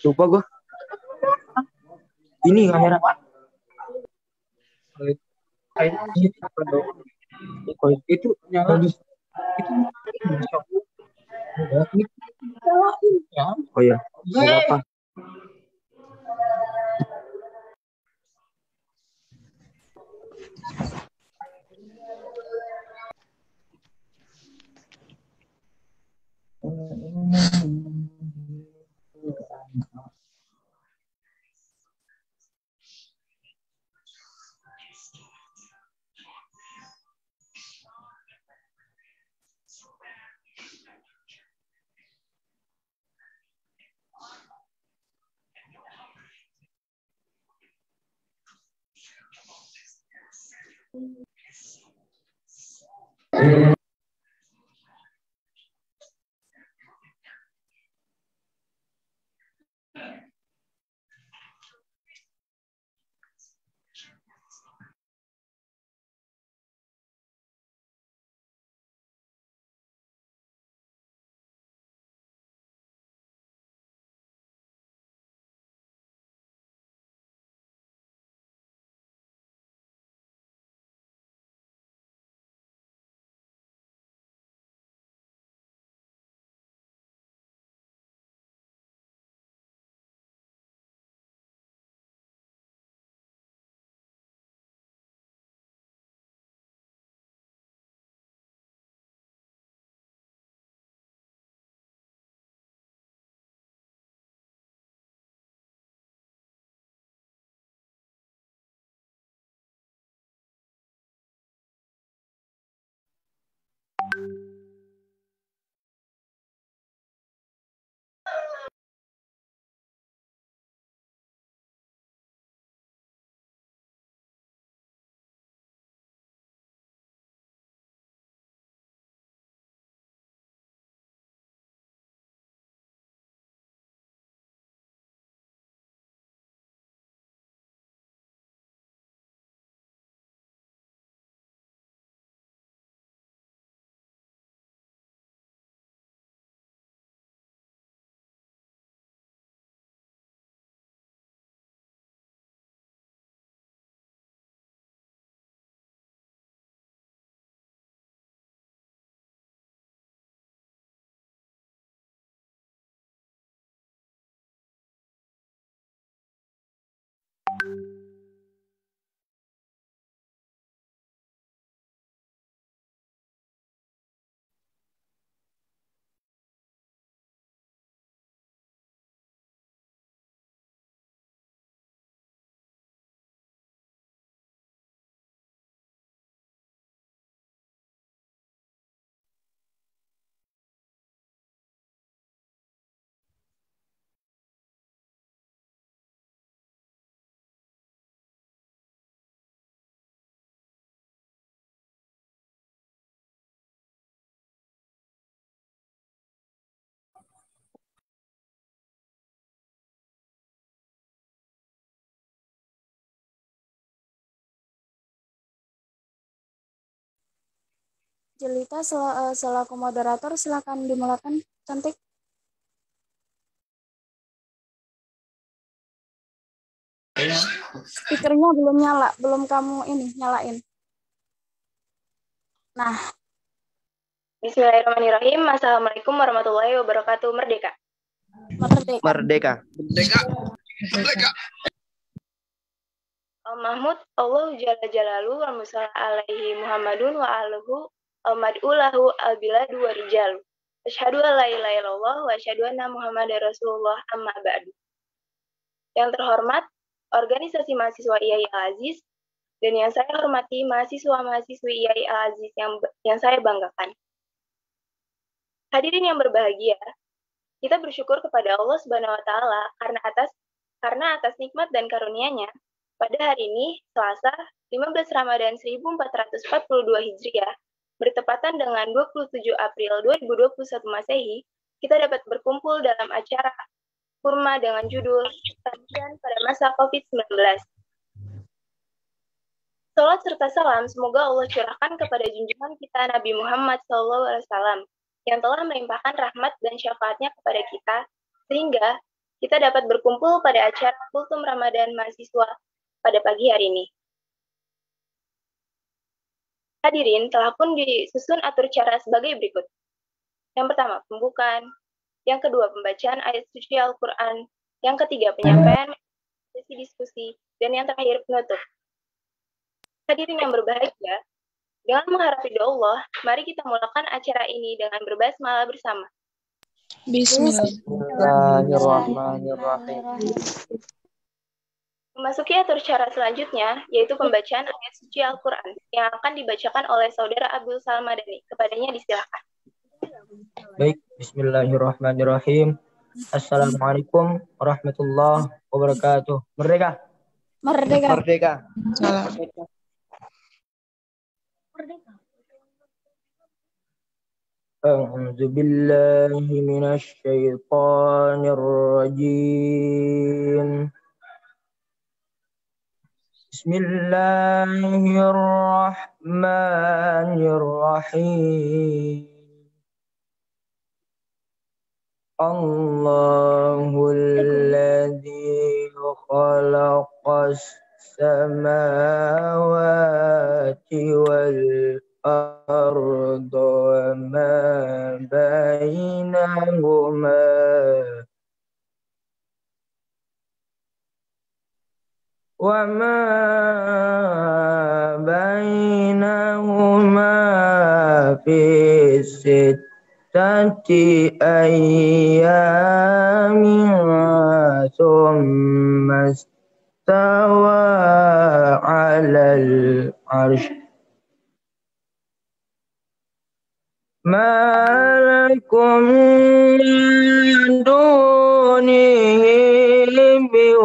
Lupa gua. Ini kamera. Ini apa dong? Itu nyala di itu oh ya, nggak apa. Jelita selaku moderator silakan dimulakan, cantik. Speakernya belum nyala, belum kamu ini nyalain. Nah, Bismillahirrahmanirrahim. Assalamualaikum warahmatullahi wabarakatuh. Merdeka. Merdeka. Mahmud Allah Jalla Jalalu wa musalla alaihi Muhammadun wa aluhu mad'ulahu albiladu wa rijalu. Asyhadu an la ilaha illallah wa asyhadu anna Muhammadar Rasulullah amma ba'du. Yang terhormat, organisasi mahasiswa IAI Al-Aziz, dan yang saya hormati mahasiswa-mahasiswi IAI Al-Aziz yang saya banggakan. Hadirin yang berbahagia, kita bersyukur kepada Allah Subhanahu wa taala karena atas nikmat dan karunia-Nya pada hari ini, Selasa, 15 Ramadan 1442 Hijriah, bertepatan dengan 27 April 2021 Masehi, kita dapat berkumpul dalam acara Kurma dengan judul Kajian pada Masa COVID-19. Salat serta salam semoga Allah curahkan kepada junjungan kita Nabi Muhammad SAW yang telah melimpahkan rahmat dan syafaatnya kepada kita, sehingga kita dapat berkumpul pada acara Kultum Ramadan mahasiswa pada pagi hari ini. Hadirin, telah pun disusun atur cara sebagai berikut. Yang pertama, pembukaan. Yang kedua, pembacaan ayat suci Al-Quran. Yang ketiga, penyampaian sesi diskusi. Dan yang terakhir, penutup. Hadirin yang berbahagia, dengan mengharap ridho Allah, mari kita mulakan acara ini dengan berbasmalah bersama. Bismillahirrahmanirrahim. Memasuki atur cara selanjutnya, yaitu pembacaan ayat suci Al-Quran yang akan dibacakan oleh Saudara Abdul Salam Madani. Kepadanya disilahkan. Baik, bismillahirrahmanirrahim. Assalamualaikum warahmatullahi wabarakatuh. Merdeka. Merdeka. Merdeka. A'udzu billahi minasy syaithanir rajim. Bismillahirrahmanirrahim. Allahul ladzi khalaqas samawati wal arda wa ma bainahuma fi sittati ayyamin thumma istawa 'alal 'arsy. Ma lakum min dunihi min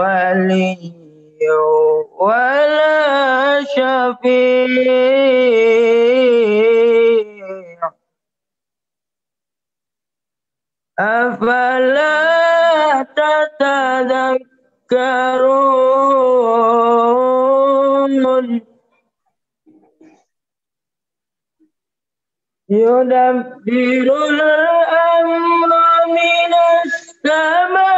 waliyyin wala syafi'. Afala tatadhakkarun. Yudabbirul amra minas samaa'i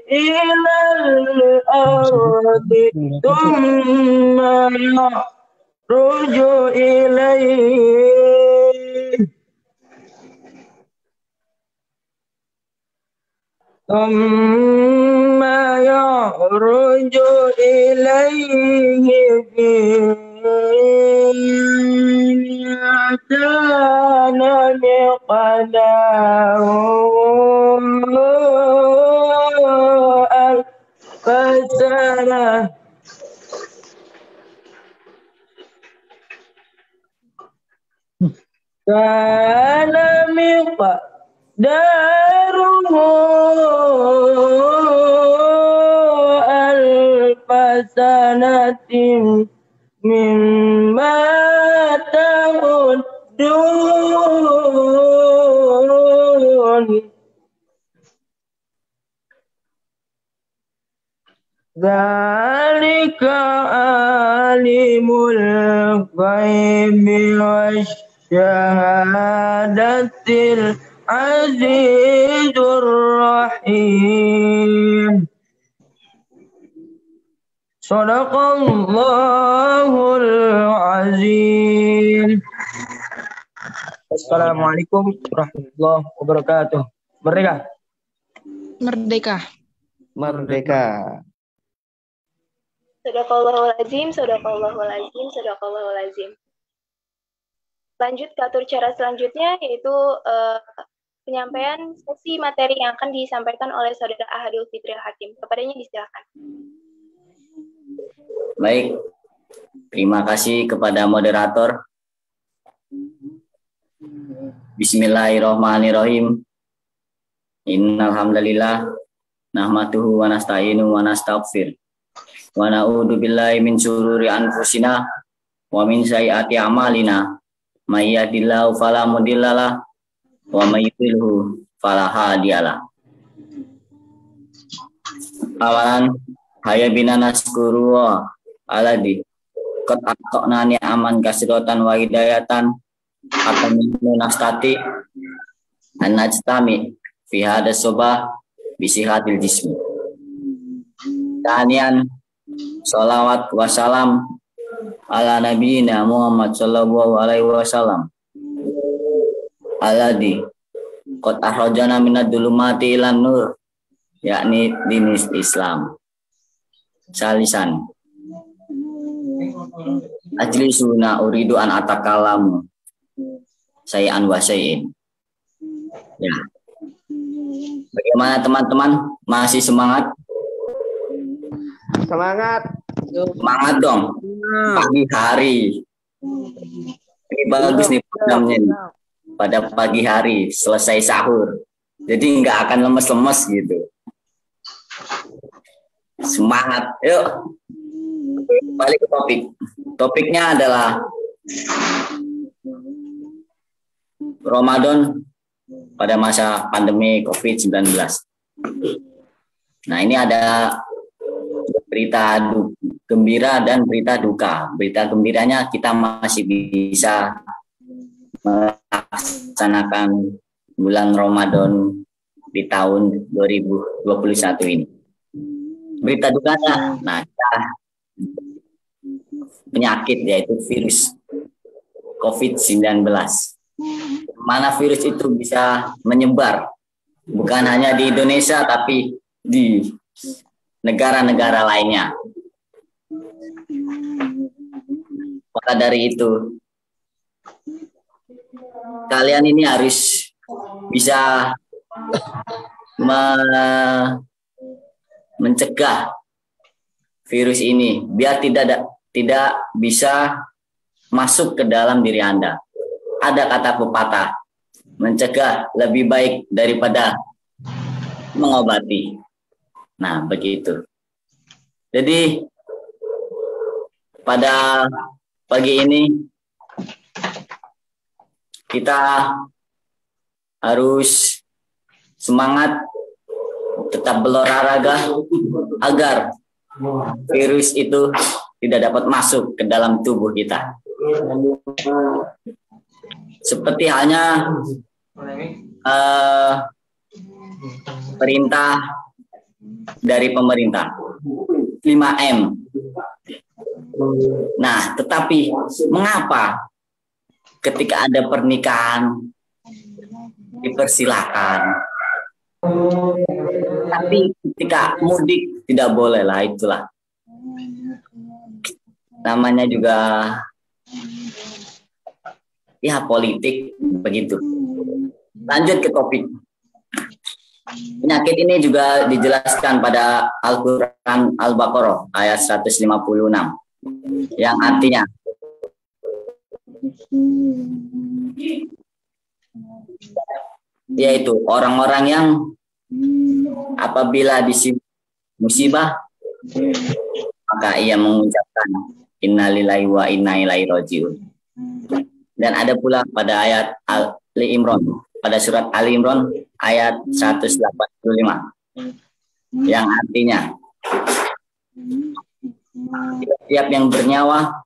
ilal ardi thumma ya'ruju ilayhi كان مقداره ألف سنة كان مقداره ألف سنة مما تعدون ذلك عالم الغيب والشهادة العزيز الرحيم. Shadaqallahul azim. Assalamualaikum warahmatullahi wabarakatuh. Merdeka. Merdeka. Merdeka. Shadaqallahul azim, shadaqallahul azim, shadaqallahul azim. Lanjut ke atur cara selanjutnya, yaitu penyampaian sesi materi yang akan disampaikan oleh Saudara Ahadul Fitril Hakim. Kepadanya disilakan. Baik, terima kasih kepada moderator. Bismillahirrahmanirrahim. Innal hamdalillah nahmaduhu wa nasta'inu wa nastaghfir wa na'udzu billahi min syururi anfusina wa min sayyiati a'malina. May yahdihillahu fala mudhillalah wa may yudhlilhu fala hadiyalah. Awalan haya bina naskuru aladi qad aqnani aman kasrotan wa hidayatan atau nastati an najtami fi hada sobah bisihatil jismi. Tanian salawat wassalam ala nabiyina Muhammad sallallahu alaihi wasallam alladzi qad akhrajana minad dhulumati ilan nur, yakni dinis Islam. Salisan ajlisuna uridu an atakalamu sayan wa sayin. Ya. Bagaimana teman-teman? Masih semangat? Semangat. Semangat dong. Pagi hari. Ini bagus nih programnya nih. Pada pagi hari selesai sahur. Jadi nggak akan lemes-lemes gitu. Semangat. Yuk. Balik ke topik. Topiknya adalah Ramadan pada masa pandemi COVID-19. Nah, ini ada berita gembira dan berita duka. Berita gembiranya kita masih bisa melaksanakan bulan Ramadan di tahun 2021 ini. Berita dukanya, nah, penyakit yaitu virus COVID-19. Mana virus itu bisa menyebar, bukan hanya di Indonesia tapi di negara-negara lainnya. Maka dari itu, kalian ini harus bisa mencegah virus ini biar tidak bisa masuk ke dalam diri Anda. Ada kata pepatah, mencegah lebih baik daripada mengobati. Nah, begitu. Jadi pada pagi ini kita harus semangat tetap berolahraga agar virus itu tidak dapat masuk ke dalam tubuh kita. Seperti halnya perintah dari pemerintah 5M. Nah, tetapi mengapa ketika ada pernikahan dipersilakan, tapi ketika mudik tidak boleh? Lah, itulah namanya juga ya politik begitu. Lanjut ke topik. Penyakit ini juga dijelaskan pada Al-Quran Al-Baqarah ayat 156 yang artinya yaitu orang-orang yang apabila musibah maka ia mengucapkan innalillahi wa inna ilaihi rajiun. Dan ada pula pada ayat Ali Imran, pada surat Ali Imran ayat 185 yang artinya setiap yang bernyawa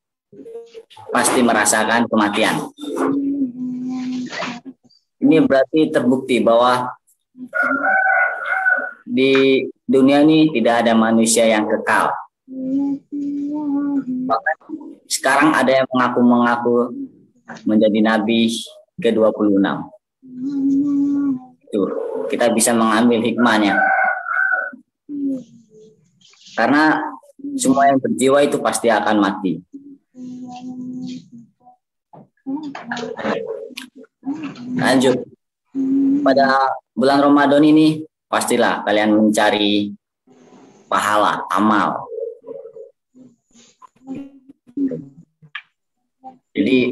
pasti merasakan kematian. Ini berarti terbukti bahwa di dunia ini tidak ada manusia yang kekal. Bahkan sekarang ada yang mengaku menjadi nabi ke-26. Itu kita bisa mengambil hikmahnya. Karena semua yang berjiwa itu pasti akan mati. Lanjut. Pada bulan Ramadan ini pastilah kalian mencari pahala, amal. Jadi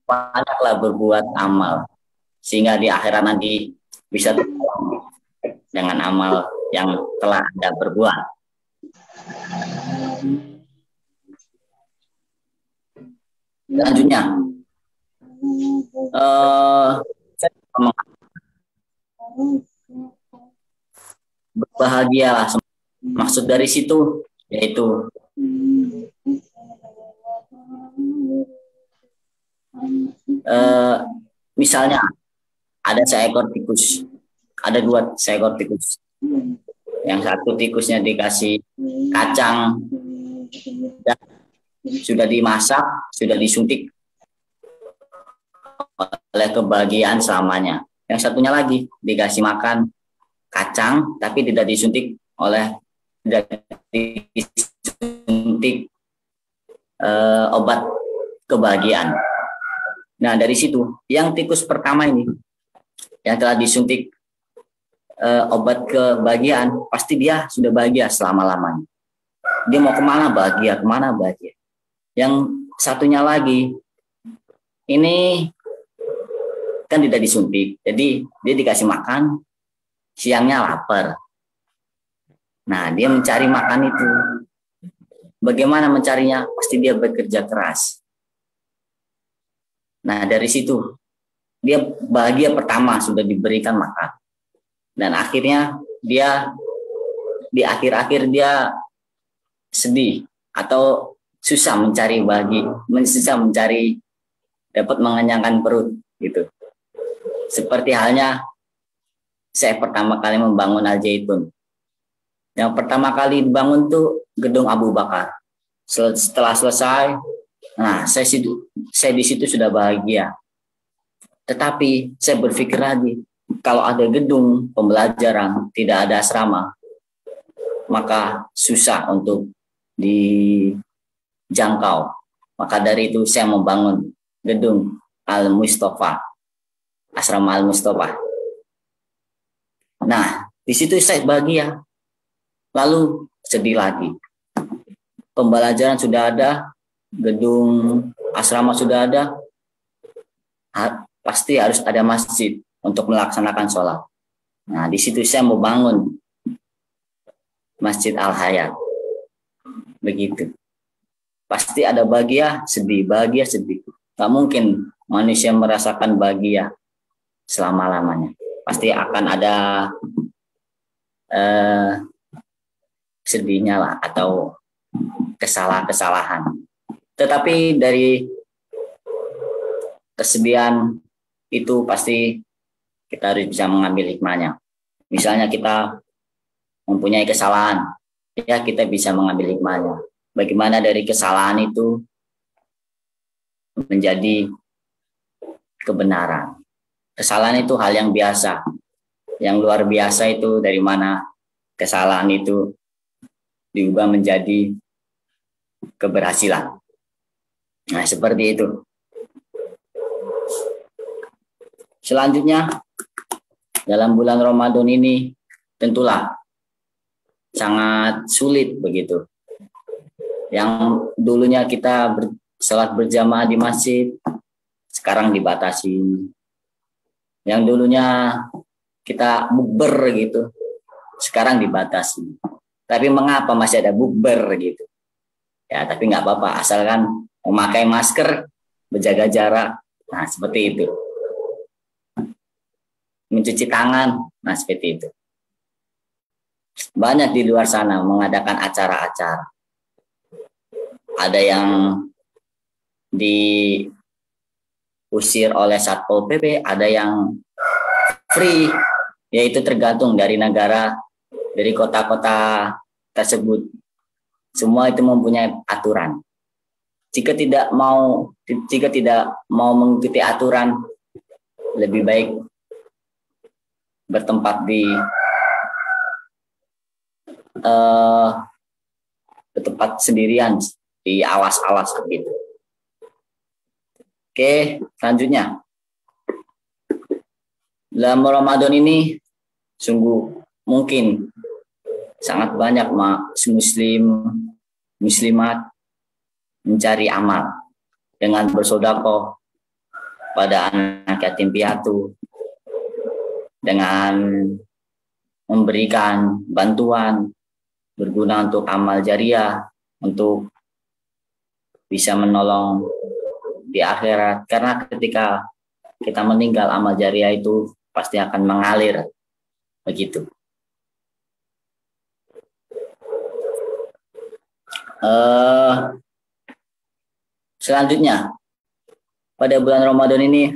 banyaklah berbuat amal sehingga di akhirat nanti bisa tertolong dengan amal yang telah Anda berbuat. Selanjutnya, berbahagialah. Maksud dari situ yaitu misalnya ada seekor tikus. Ada 2 seekor tikus. Yang satu tikusnya dikasih kacang, sudah dimasak, sudah disuntik oleh kebahagiaan selamanya. Yang satunya lagi dikasih makan kacang, tapi tidak disuntik obat kebahagiaan. Nah, dari situ yang tikus pertama ini yang telah disuntik obat kebahagiaan, pasti dia sudah bahagia selama-lamanya. Dia mau kemana bahagia, kemana bahagia. Yang satunya lagi ini kan tidak disuntik, jadi dia dikasih makan, siangnya lapar. Nah, dia mencari makan itu. Bagaimana mencarinya? Pasti dia bekerja keras. Nah, dari situ dia bahagia pertama sudah diberikan makan. Dan akhirnya dia di akhir-akhir dia sedih atau susah mencari susah mencari dapat mengenyangkan perut gitu. Seperti halnya saya pertama kali membangun Al Zaitun. Yang pertama kali dibangun tuh gedung Abu Bakar. Setelah selesai, nah saya di situ sudah bahagia. Tetapi saya berpikir lagi, kalau ada gedung pembelajaran, tidak ada asrama, maka susah untuk dijangkau. Maka dari itu saya membangun gedung Al-Mustafa, asrama Al-Mustafa. Nah, di situ saya bahagia. Lalu sedih lagi. Pembelajaran sudah ada, gedung asrama sudah ada, pasti harus ada masjid untuk melaksanakan sholat. Nah, di situ saya mau bangun Masjid Al-Hayat. Begitu. Pasti ada bahagia, sedih. Gak mungkin manusia merasakan bahagia selama-lamanya. Pasti akan ada sedihnya lah atau kesalahan. Tetapi dari kesedihan itu pasti kita harus bisa mengambil hikmahnya. Misalnya kita mempunyai kesalahan, ya kita bisa mengambil hikmahnya. Bagaimana dari kesalahan itu menjadi kebenaran. Kesalahan itu hal yang biasa. Yang luar biasa itu dari mana kesalahan itu diubah menjadi keberhasilan. Nah, seperti itu. Selanjutnya, dalam bulan Ramadan ini tentulah sangat sulit begitu. Yang dulunya kita salat berjamaah di masjid, sekarang dibatasi. Yang dulunya kita bukber gitu, sekarang dibatasi. Tapi mengapa masih ada bukber gitu? Ya, tapi nggak apa-apa, asalkan memakai masker, menjaga jarak. Nah, seperti itu. Mencuci tangan, nah seperti itu. Banyak di luar sana mengadakan acara-acara. Ada yang diusir oleh Satpol PP, ada yang free, yaitu tergantung dari negara, dari kota-kota tersebut. Semua itu mempunyai aturan. Jika tidak mau mengikuti aturan, lebih baik bertempat di bertempat sendirian di alas-alas gitu. Oke, selanjutnya. Dalam Ramadan ini sungguh mungkin sangat banyak muslimat mencari amal dengan bersedekah pada anak yatim piatu, dengan memberikan bantuan berguna untuk amal jariah, untuk bisa menolong di akhirat. Karena ketika kita meninggal, amal jariah itu pasti akan mengalir begitu. Selanjutnya, pada bulan Ramadan ini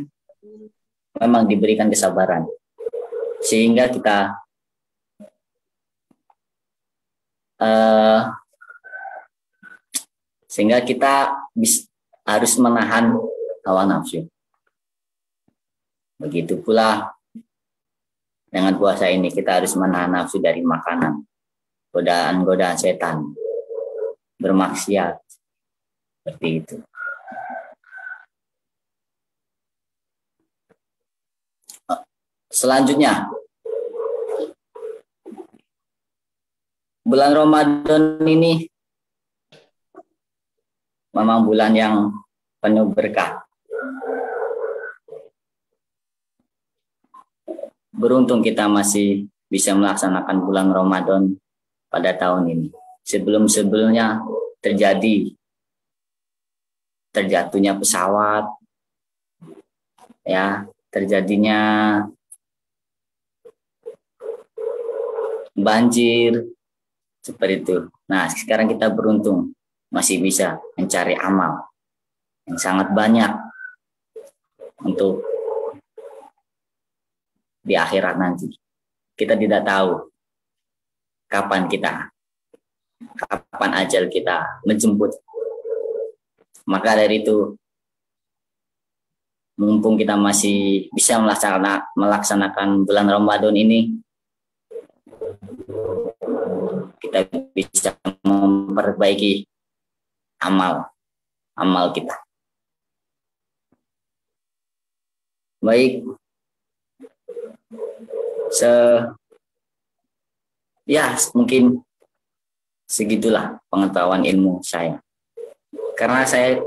memang diberikan kesabaran sehingga kita harus menahan hawa nafsu. Begitu pula dengan puasa ini kita harus menahan nafsu dari makanan, godaan-godaan setan, bermaksiat, seperti itu. Selanjutnya, bulan Ramadan ini memang bulan yang penuh berkah. Beruntung kita masih bisa melaksanakan bulan Ramadan pada tahun ini. Sebelum-sebelumnya terjatuhnya pesawat, ya, terjadinya banjir, seperti itu. Nah, sekarang kita beruntung masih bisa mencari amal yang sangat banyak untuk di akhirat nanti. Kita tidak tahu kapan ajal kita menjemput. Maka dari itu, mumpung kita masih bisa melaksanakan bulan Ramadan ini, kita bisa memperbaiki amal kita. Baik, mungkin segitulah pengetahuan ilmu saya. Karena saya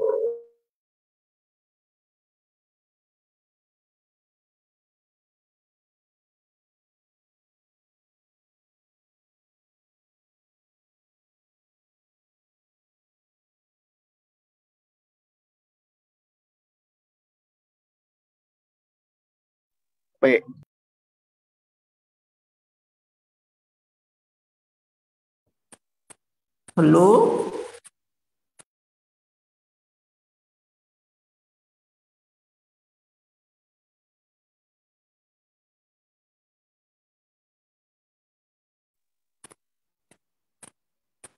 Halo?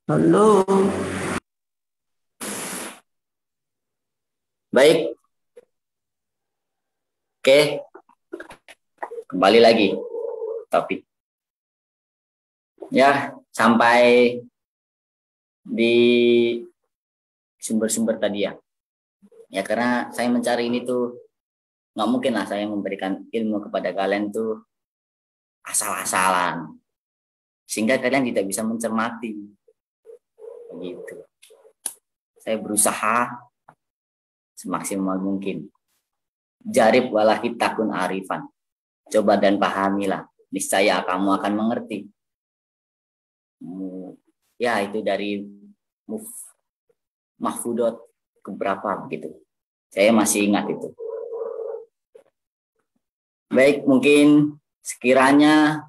Halo? baik. Oke. Kembali lagi topik. Ya, sampai di sumber-sumber tadi ya. Ya, karena saya mencari ini tuh nggak mungkin lah saya memberikan ilmu kepada kalian tuh asal-asalan. Sehingga kalian tidak bisa mencermati. Begitu. Saya berusaha semaksimal mungkin. Jarib walahi takun arifan. Coba dan pahamilah. Niscaya kamu akan mengerti. Ya, itu dari mahfudot keberapa begitu. Saya masih ingat itu. Baik, mungkin sekiranya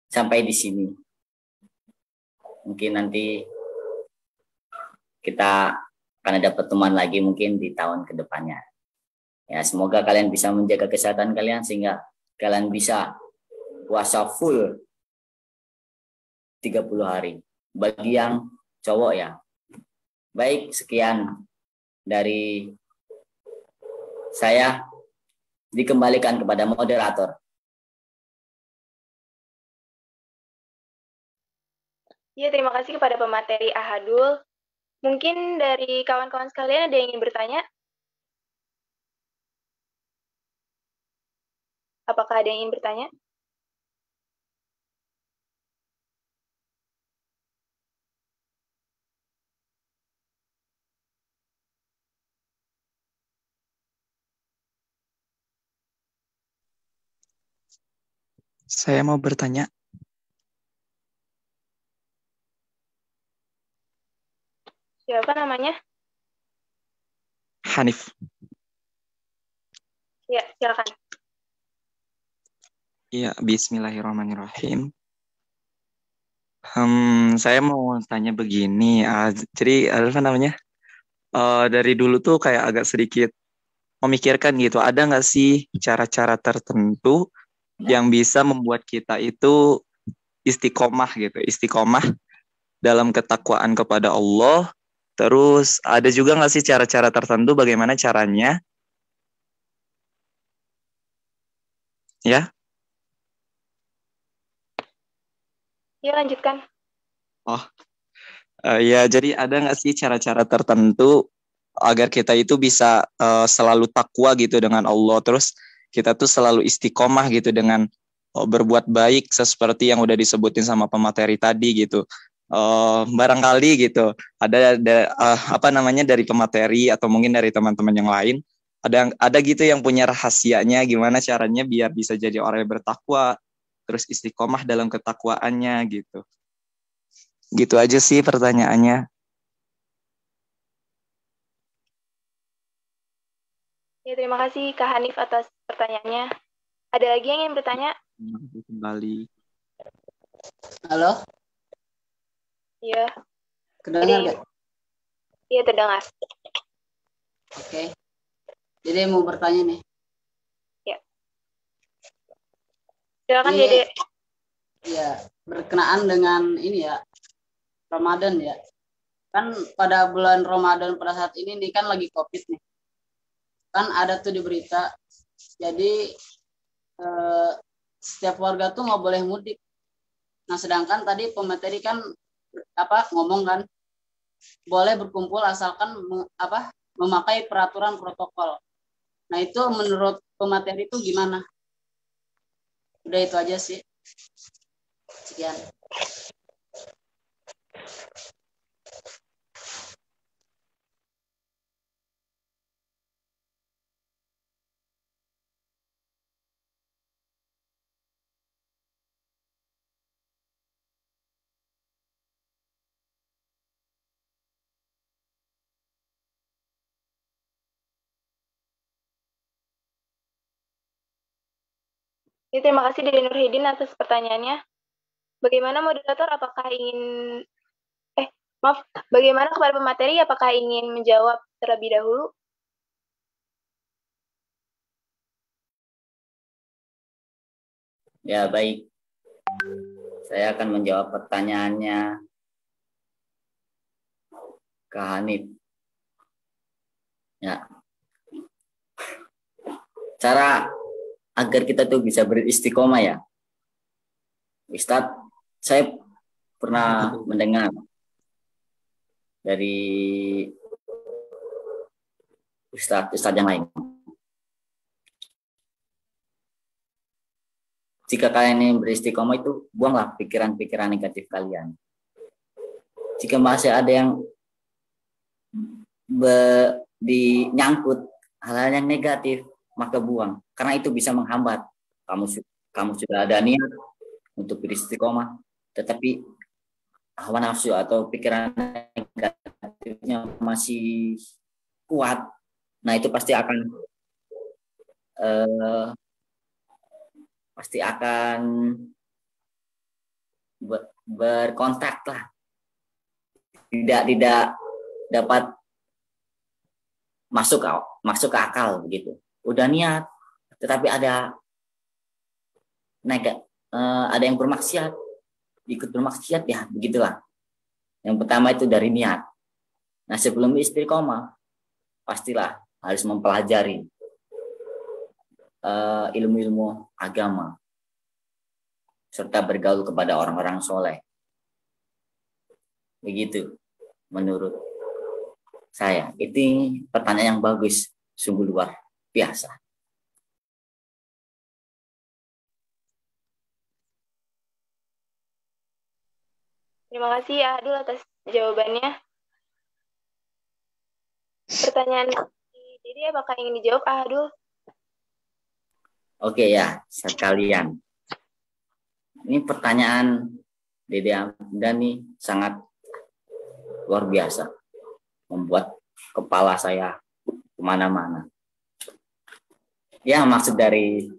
sampai di sini. Mungkin nanti kita akan ada pertemuan lagi mungkin di tahun kedepannya. Ya, semoga kalian bisa menjaga kesehatan kalian sehingga kalian bisa puasa full 30 hari. Bagi yang cowok ya. Baik, sekian dari saya. Dikembalikan kepada moderator. Ya, terima kasih kepada pemateri Ahadul. Mungkin dari kawan-kawan sekalian ada yang ingin bertanya? Apakah ada yang ingin bertanya? Saya mau bertanya. Siapa namanya? Hanif. Ya, silakan. Iya, bismillahirrahmanirrahim. Saya mau tanya begini. Jadi apa namanya? Dari dulu tuh kayak agak sedikit memikirkan gitu, ada nggak sih cara-cara tertentu yang bisa membuat kita itu istiqomah gitu, istiqomah dalam ketakwaan kepada Allah. Terus ada juga nggak sih cara-cara tertentu bagaimana caranya? Ya, Ya, lanjutkan. ya jadi ada nggak sih cara-cara tertentu agar kita itu bisa selalu takwa gitu dengan Allah, terus kita tuh selalu istiqomah gitu dengan berbuat baik seperti yang udah disebutin sama pemateri tadi gitu. Barangkali gitu apa namanya dari pemateri atau mungkin dari teman-teman yang lain ada gitu yang punya rahasianya gimana caranya biar bisa jadi orang yang bertakwa terus istiqomah dalam ketakwaannya gitu. Gitu aja sih pertanyaannya. Ya, terima kasih Kak Hanif atas pertanyaannya. Ada lagi yang ingin bertanya? Kembali. Halo, Iya, kedengar Jadi- gak? iya terdengar. Oke. Jadi mau bertanya nih. Silakan Ini- Dede. Ya, berkenaan dengan ini ya, Ramadan ya. Kan pada bulan Ramadan pada saat ini nih kan lagi COVID nih. Kan ada tuh di berita. Jadi setiap warga tuh nggak boleh mudik. Nah, sedangkan tadi pemateri kan ngomong kan boleh berkumpul asalkan memakai peraturan protokol. Nah, itu menurut pemateri itu gimana? Udah itu aja sih. Sekian. Ya, terima kasih Dede Nurhidin atas pertanyaannya. Bagaimana moderator bagaimana kepada pemateri apakah ingin menjawab terlebih dahulu? Ya, baik. Saya akan menjawab pertanyaannya Kak Hanif. Ya. Cara agar kita tuh bisa beristiqomah ya. Ustadz, saya pernah mendengar dari Ustadz yang lain. Jika kalian ingin beristiqomah itu, buanglah pikiran-pikiran negatif kalian. Jika masih ada yang dinyangkut hal-hal yang negatif, maka buang. Karena itu bisa menghambat. Kamu sudah ada niat untuk beristiqomah, tetapi hawa nafsu atau pikiran negatifnya masih kuat. Nah, itu pasti akan berkontak lah, tidak dapat masuk ke akal begitu. Udah niat, tetapi ada yang bermaksiat, ikut bermaksiat ya begitulah. Yang pertama itu dari niat. Nah, sebelum istiqomah pastilah harus mempelajari ilmu-ilmu agama serta bergaul kepada orang-orang soleh. Begitu menurut saya. Itu pertanyaan yang bagus, sungguh luar biasa. Terima kasih ya Adul atas jawabannya. Pertanyaan Dede apakah ingin dijawab Adul? Oke ya, sekalian. Ini pertanyaan Dede Amdani sangat luar biasa. Membuat kepala saya kemana-mana. Ya, maksud dari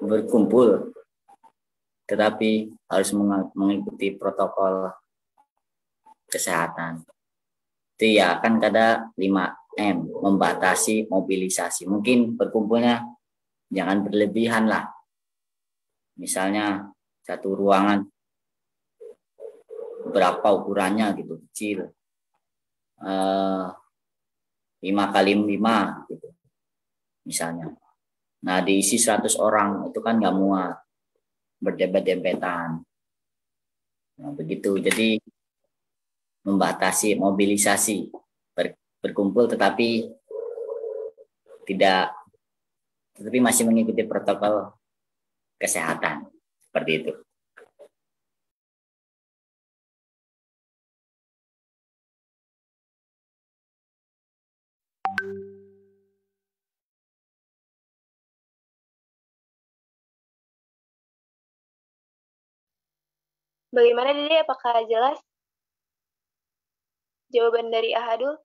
berkumpul, tetapi harus mengikuti protokol kesehatan. Itu ya kan ada 5M, membatasi mobilisasi. Mungkin berkumpulnya jangan berlebihan lah. Misalnya satu ruangan berapa ukurannya gitu, kecil. 5x5 gitu misalnya. Nah diisi 100 orang itu kan nggak muat, berdempet-dempetan. Nah, begitu. Jadi membatasi mobilisasi, berkumpul tetapi masih mengikuti protokol kesehatan seperti itu. Bagaimana Dede, apakah jelas jawaban dari Ahadul?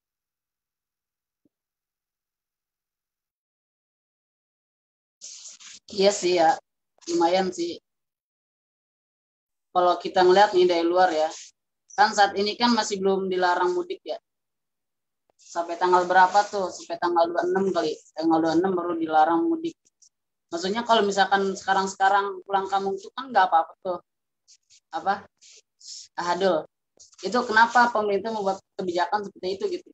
Iya sih ya, lumayan sih. Kalau kita ngeliat nih dari luar ya, kan saat ini kan masih belum dilarang mudik ya. Sampai tanggal berapa tuh? Sampai tanggal 26 kali. Tanggal 26 baru dilarang mudik. Maksudnya kalau misalkan sekarang pulang kampung itu kan nggak apa-apa tuh. Apa? Ahadul. Itu kenapa pemerintah membuat kebijakan seperti itu gitu.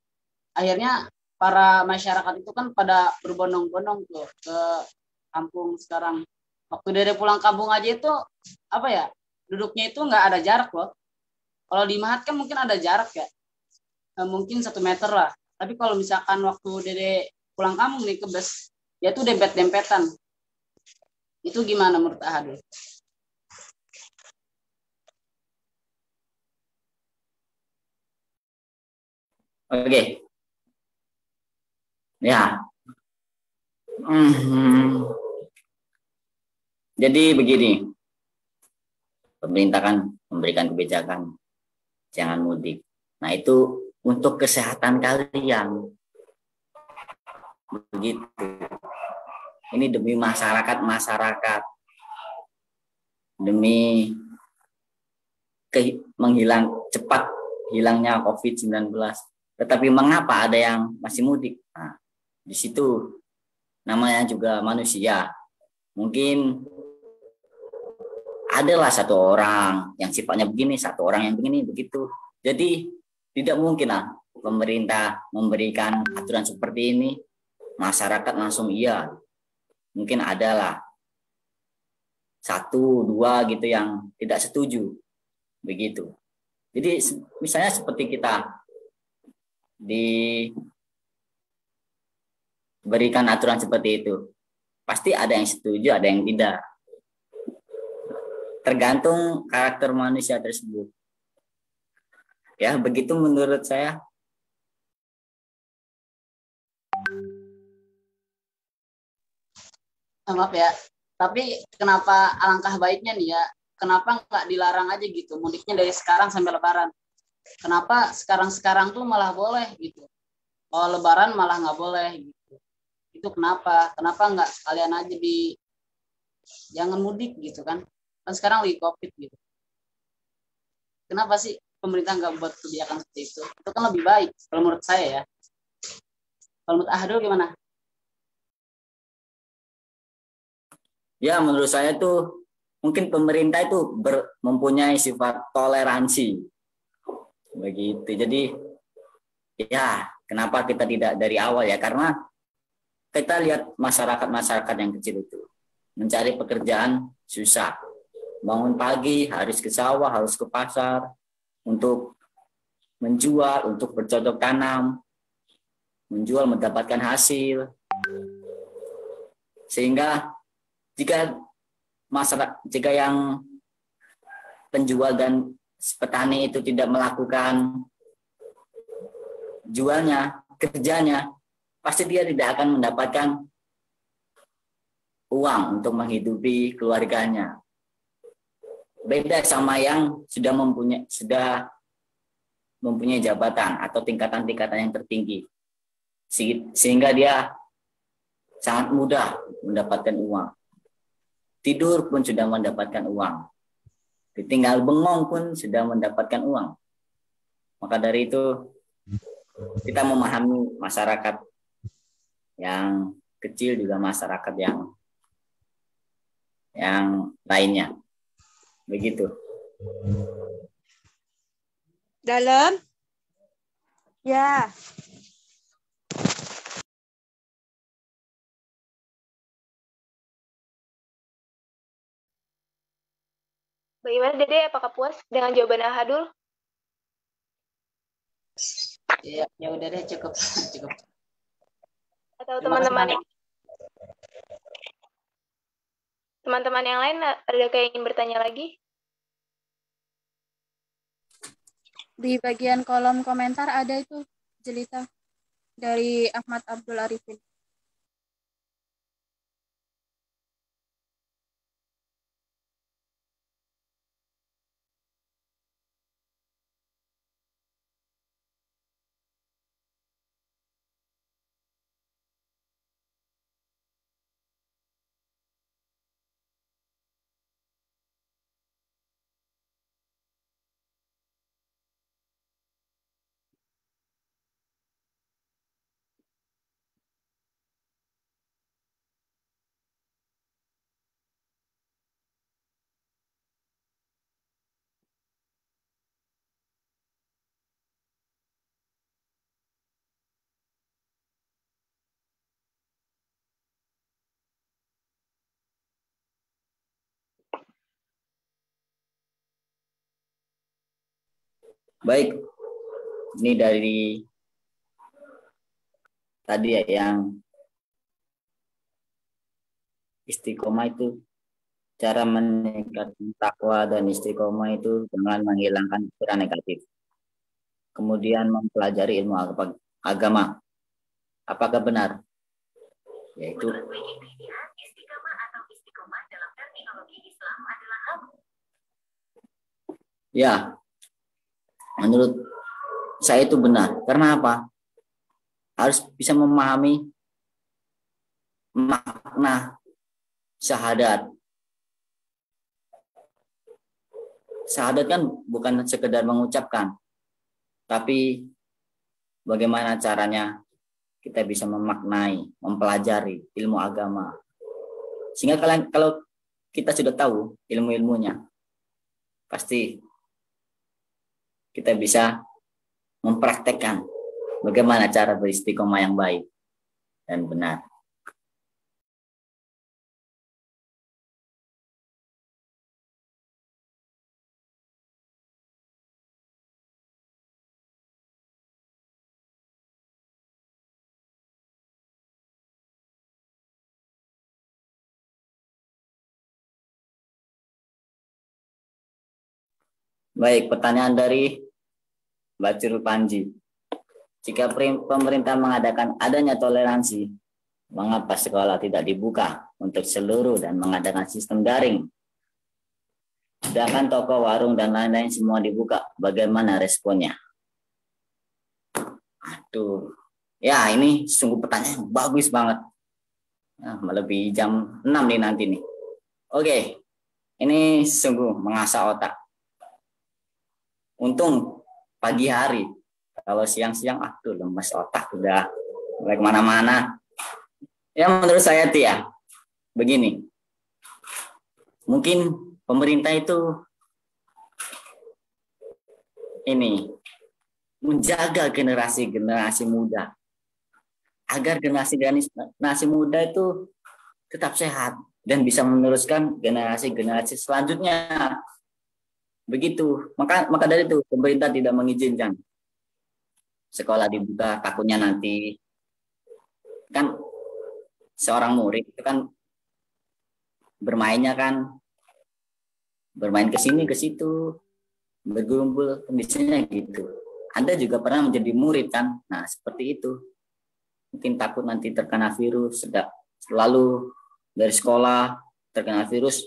Akhirnya para masyarakat itu kan pada berbondong-bondong tuh ke kampung sekarang. Waktu dari pulang kampung aja itu apa ya? Duduknya itu nggak ada jarak loh. Kalau di Mahat kan mungkin ada jarak ya. Mungkin 1 meter lah. Tapi kalau misalkan waktu Dede pulang kampung nih ke bus, ya itu dempet-dempetan. Itu gimana menurut Ahadul? Oke. Ya. Jadi begini, pemerintah kan memberikan kebijakan jangan mudik. Nah itu untuk kesehatan kalian. Begitu. Ini demi masyarakat, demi cepat hilangnya COVID-19. Tetapi mengapa ada yang masih mudik? Nah, di situ namanya juga manusia. Mungkin adalah satu orang yang sifatnya begini, satu orang yang begini, begitu. Jadi tidak mungkin lah pemerintah memberikan aturan seperti ini, masyarakat langsung iya. Mungkin adalah 1, 2 gitu yang tidak setuju, begitu. Jadi misalnya seperti kita diberikan aturan seperti itu, pasti ada yang setuju, ada yang tidak. Tergantung karakter manusia tersebut. Ya, begitu menurut saya. Maaf ya, tapi kenapa alangkah baiknya nih ya, kenapa nggak dilarang aja gitu mudiknya dari sekarang sampai Lebaran? Kenapa sekarang tuh malah boleh gitu? Kalau Lebaran malah nggak boleh gitu. Itu kenapa? Kenapa nggak sekalian aja jangan mudik gitu kan? Kan sekarang lagi COVID gitu. Kenapa sih pemerintah nggak buat kebijakan seperti itu? Itu kan lebih baik kalau menurut saya ya. Kalau menurut Ahadul gimana? Ya, menurut saya tuh mungkin pemerintah itu mempunyai sifat toleransi. Begitu. Jadi ya, kenapa kita tidak dari awal ya? Karena kita lihat masyarakat yang kecil itu mencari pekerjaan susah. Bangun pagi harus ke sawah, harus ke pasar untuk menjual, untuk bercocok tanam, menjual mendapatkan hasil. Sehingga jika yang penjual dan petani itu tidak melakukan kerjanya, pasti dia tidak akan mendapatkan uang untuk menghidupi keluarganya. Beda sama yang sudah mempunyai jabatan atau tingkatan-tingkatan yang tertinggi. Sehingga dia sangat mudah mendapatkan uang. Tidur pun sudah mendapatkan uang. Tinggal bengong pun sudah mendapatkan uang. Maka dari itu kita memahami masyarakat yang kecil juga masyarakat yang lainnya. Begitu. Dalam? Ya. Bagaimana Dede, apakah puas dengan jawaban Ahadul? Ya udah deh, cukup. Atau Terima kasih, teman-teman yang lain ada yang ingin bertanya lagi? Di bagian kolom komentar ada itu jelita dari Ahmad Abdul Arifin. Baik, ini dari tadi ya yang istiqomah itu, cara meningkatkan takwa dan istiqomah itu dengan menghilangkan pikiran negatif. Kemudian mempelajari ilmu agama. Apakah benar? Yaitu ya, menurut saya itu benar. Karena apa? Harus bisa memahami makna syahadat. Syahadat kan bukan sekedar mengucapkan, tapi bagaimana caranya kita bisa memaknai, mempelajari ilmu agama. Sehingga kalau kita sudah tahu ilmu-ilmunya, pasti kita bisa mempraktekkan bagaimana cara beristiqomah yang baik dan benar. Baik, pertanyaan dari Bacir Panji. Jika pemerintah mengadakan adanya toleransi, mengapa sekolah tidak dibuka untuk seluruh dan mengadakan sistem daring? Sedangkan toko, warung, dan lain-lain semua dibuka. Bagaimana responnya? Aduh, ya ini sungguh pertanyaan bagus banget. Nah, melebihi jam 6 nih nanti nih. Oke, ini sungguh mengasah otak. Untung pagi hari, kalau siang-siang, aduh lemes otak udah mulai kemana-mana. Ya menurut saya Tia, begini, mungkin pemerintah itu ini menjaga generasi muda, agar generasi muda itu tetap sehat dan bisa meneruskan generasi selanjutnya. Begitu. Maka dari itu pemerintah tidak mengizinkan sekolah dibuka, takutnya nanti kan seorang murid itu kan bermain ke sini ke situ, bergerumpul, kondisinya gitu. Anda juga pernah menjadi murid kan? Nah, seperti itu. Mungkin takut nanti terkena virus, lalu dari sekolah terkena virus,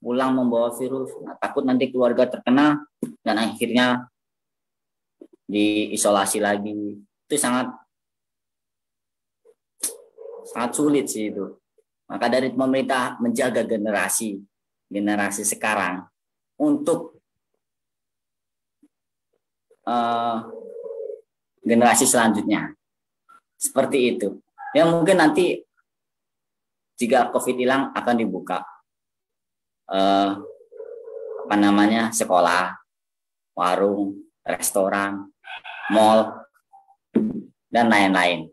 pulang membawa virus. Nah, takut nanti keluarga terkena dan akhirnya diisolasi lagi. Itu sangat sulit sih itu. Maka dari pemerintah menjaga generasi sekarang untuk generasi selanjutnya. Seperti itu. Ya mungkin nanti jika COVID hilang akan dibuka sekolah, warung, restoran, mall, dan lain-lain.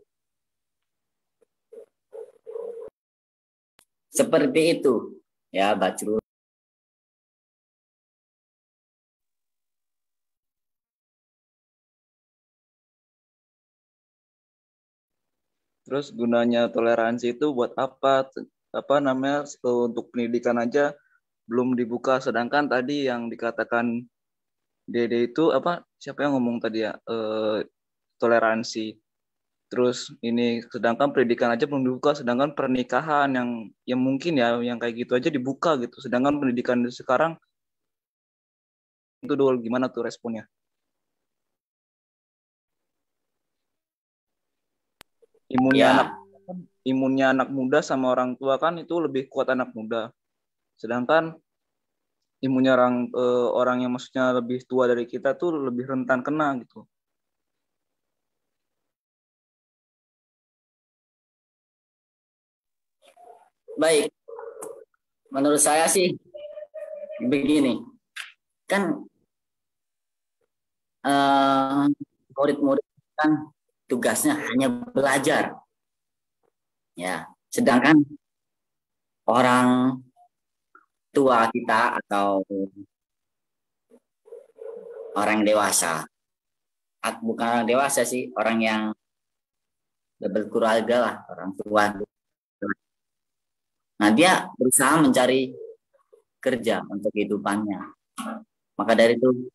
Seperti itu ya Bacru. Terus gunanya toleransi itu buat apa? Untuk pendidikan aja belum dibuka, sedangkan tadi yang dikatakan Dede itu siapa yang ngomong tadi ya, toleransi. Terus ini sedangkan pendidikan aja belum dibuka, sedangkan pernikahan yang mungkin ya yang kayak gitu aja dibuka gitu, sedangkan pendidikan sekarang itu dulu gimana tuh responnya? Imunnya anak muda sama orang tua kan itu lebih kuat anak muda, sedangkan imunnya orang yang maksudnya lebih tua dari kita tuh lebih rentan kena gitu. Baik, menurut saya sih begini, kan murid-murid kan tugasnya hanya belajar, ya. Sedangkan orang tua kita atau orang dewasa, bukan orang dewasa sih, orang yang berkeluarga lah, orang tua. Nah, dia berusaha mencari kerja untuk kehidupannya. Maka dari itu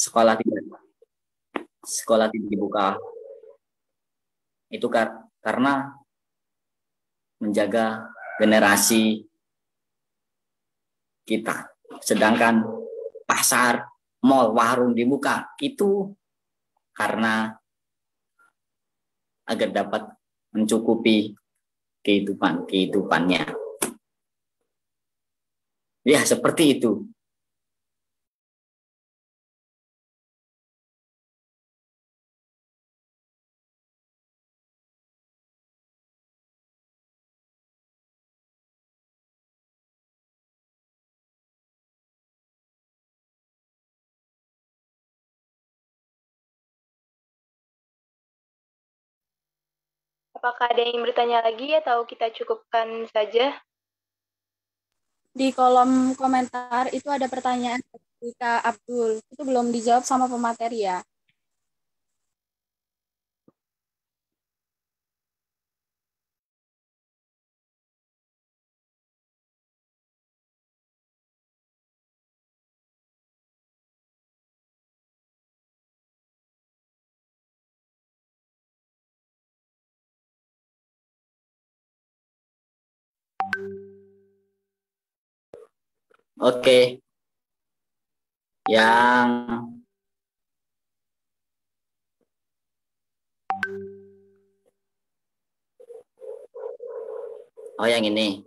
sekolah tidak dibuka. Itu karena menjaga generasi kita. Sedangkan pasar, mal, warung dibuka itu karena agar dapat mencukupi kehidupannya. Ya, seperti itu. Apakah ada yang bertanya lagi atau kita cukupkan saja? Di kolom komentar itu ada pertanyaan dari Kak Abdul. Itu belum dijawab sama pemateri ya. Oke. Yang yang ini.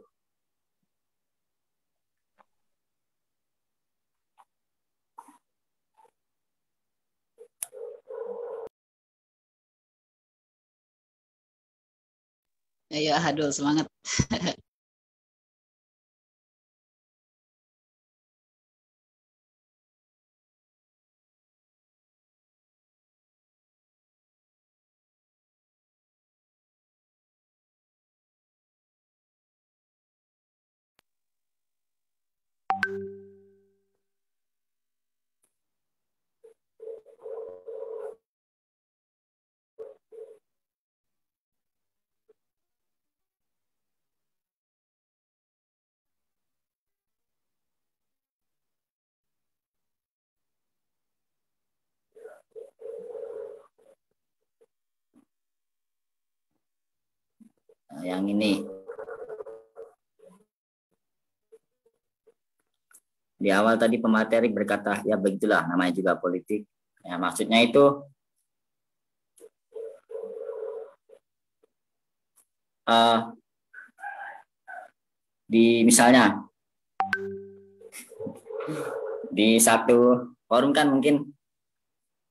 Ayo, Hadul, semangat. Yang ini. Di awal tadi pemateri berkata, ya begitulah, namanya juga politik. Ya, maksudnya itu misalnya di satu forum kan mungkin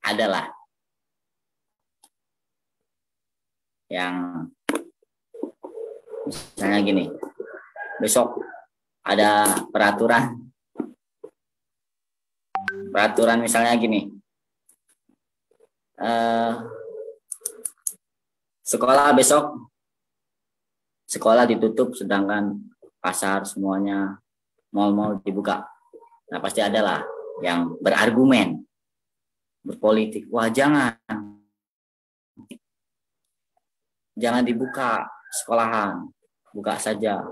adalah yang misalnya gini, besok ada peraturan misalnya gini, sekolah ditutup sedangkan pasar semuanya, mal-mal dibuka. Nah pasti adalah yang berargumen, berpolitik, wah jangan dibuka sekolahan, buka saja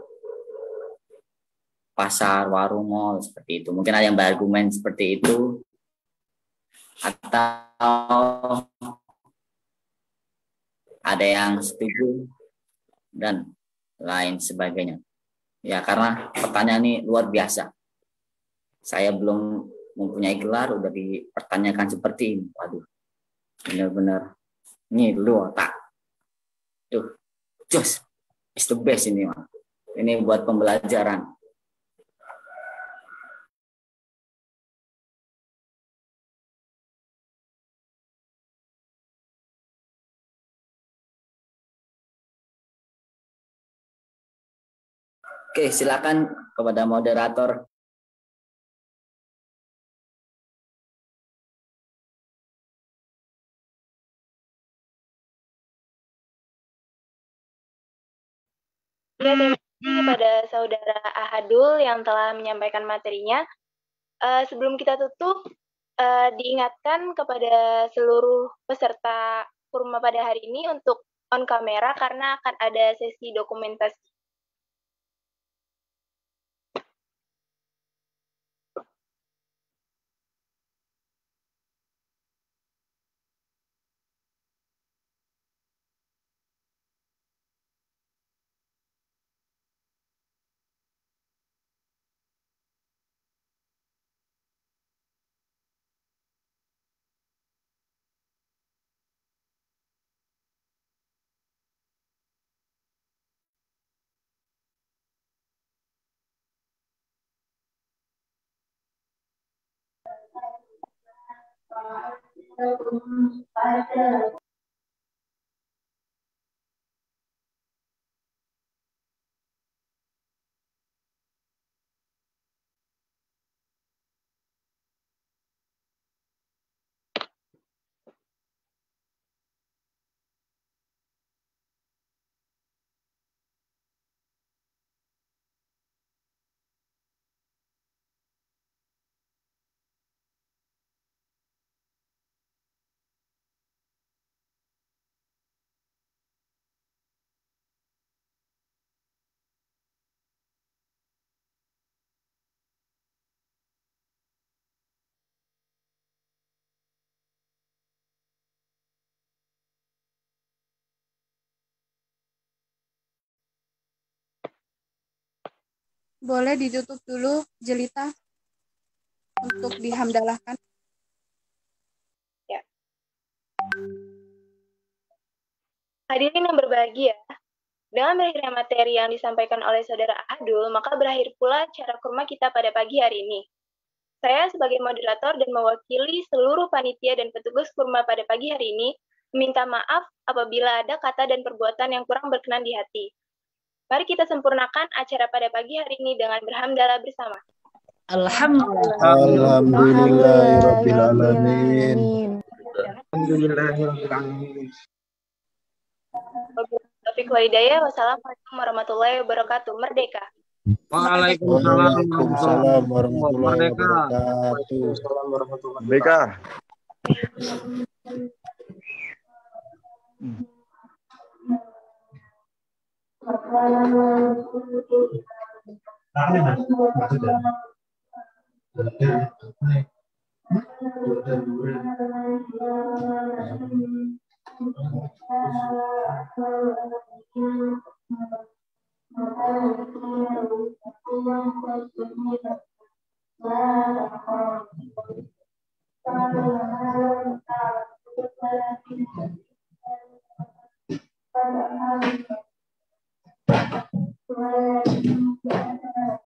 pasar, warung, mal, seperti itu. Mungkin ada yang berargumen seperti itu, atau ada yang setuju dan lain sebagainya. Ya karena pertanyaan ini luar biasa. Saya belum mempunyai gelar udah dipertanyakan seperti ini. Waduh, benar-benar ini lu tak. Tuh, just it's the best ini mah. Ini buat pembelajaran. Oke, silakan kepada moderator. Ya, terima kasih kepada saudara Ahadul yang telah menyampaikan materinya. Sebelum kita tutup, diingatkan kepada seluruh peserta kurma pada hari ini untuk on kamera karena akan ada sesi dokumentasi. Boleh ditutup dulu, Jelita, untuk dihamdalahkan. Ya. Hadirin yang berbahagia, dengan berakhirnya materi yang disampaikan oleh saudara Ahadul, maka berakhir pula acara kurma kita pada pagi hari ini. Saya sebagai moderator dan mewakili seluruh panitia dan petugas kurma pada pagi hari ini, meminta maaf apabila ada kata dan perbuatan yang kurang berkenan di hati. Mari kita sempurnakan acara pada pagi hari ini dengan berhamdalah bersama. Alhamdulillahirrabbilalamin. Taufiq walhidayah. Wassalamualaikum warahmatullahi wabarakatuh. Merdeka. Waalaikumsalam warahmatullahi wabarakatuh. Merdeka.